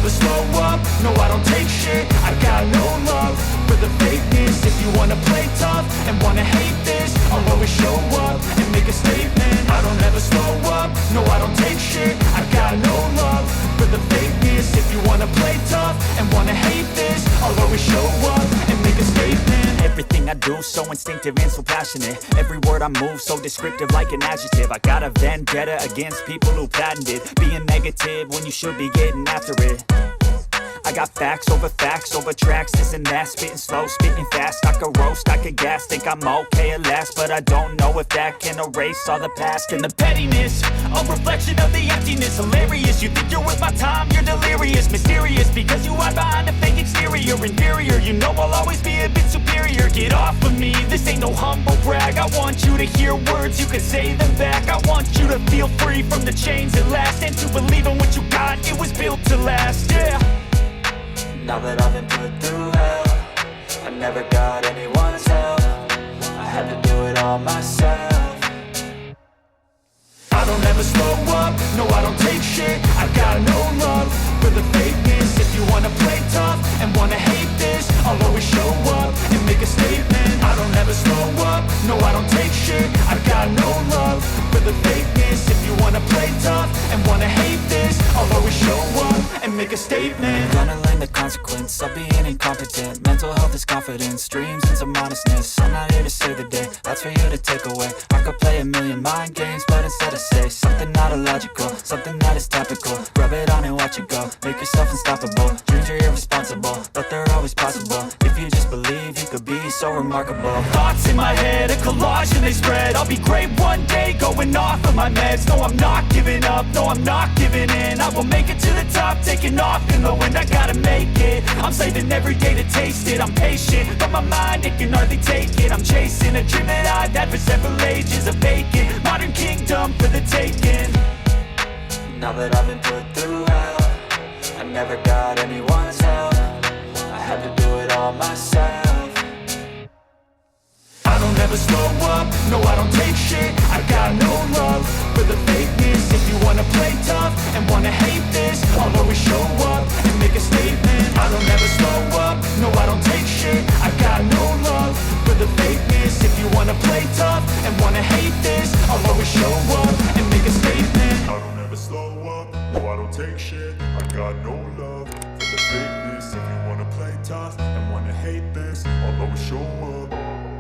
never slow up, no I don't take shit. I got no love for the fakeness. If you wanna play tough and wanna hate this, I'll always show up and make a statement. I don't ever slow up, no I don't take shit. I got no love for the fakeness. If you wanna play tough and wanna hate this, I'll always show up and make a statement. Everything I do so instinctive and so passionate. Every word I move so descriptive like an adjective. I got a vendetta against people who patented being negative when you should be getting after it. I got facts over tracks, this and that. Spitting slow, spitting fast. I could roast, I could gas. Think I'm okay at last, but I don't know if that can erase all the past. And the pettiness, a reflection of the emptiness. Hilarious, you think you're worth my time, you're delirious. Mysterious, because you hide behind a fake exterior. Inferior, you know I'll always be a bit superior. Get off of me, this ain't no humble brag. I want you to hear words, you can say them back. I want you to feel free from the chains at last, and to believe in what you got, it was built to last, yeah. Now that I've been put through hell, I never got anyone's help. I had to do it all myself. I don't ever slow up, no I don't take shit. I got no love for the fakeness. If you wanna play tough and wanna hate this, I'll always show up and make a statement. I don't ever slow up, no I don't take shit. I got no love for the fakeness. If you wanna play tough and wanna hate this, I'll always show up and make a statement. Gonna learn the consequence of being incompetent. Mental health is confidence, dreams and some honestness. I'm not here to save the day, that's for you to take away. I could play a million mind games, but instead I say something not illogical, something that is topical. Rub it on and watch it go, make yourself unstoppable. Dreams are irresponsible, but they're always possible. If you just believe, you could be so remarkable. Thoughts in my head, a collage and they spread. I'll be great one day, going off of my meds. No, I'm not giving up, no, I'm not giving in. I will make it to the top, taking off in the wind. I gotta make it, I'm saving every day to taste it. I'm patient, but my mind, it can hardly take it. I'm chasing a dream that I've had for several ages. A vacant, modern kingdom for the taking. Now that I've been put through hell, I never got anyone's help. I had to do it all myself. I don't ever slow up, no I don't take shit. I got no love for the fakeness. If you wanna play tough and wanna hate this, I'll always show up and make a statement. I don't ever slow up, no I don't take shit. I got no love for the fakeness. If you wanna play tough and wanna hate this, I'll always show up and make a statement. I don't ever slow up, no I don't take shit. I got no love for the fakeness. If you wanna play tough and wanna hate this, I'll always show up.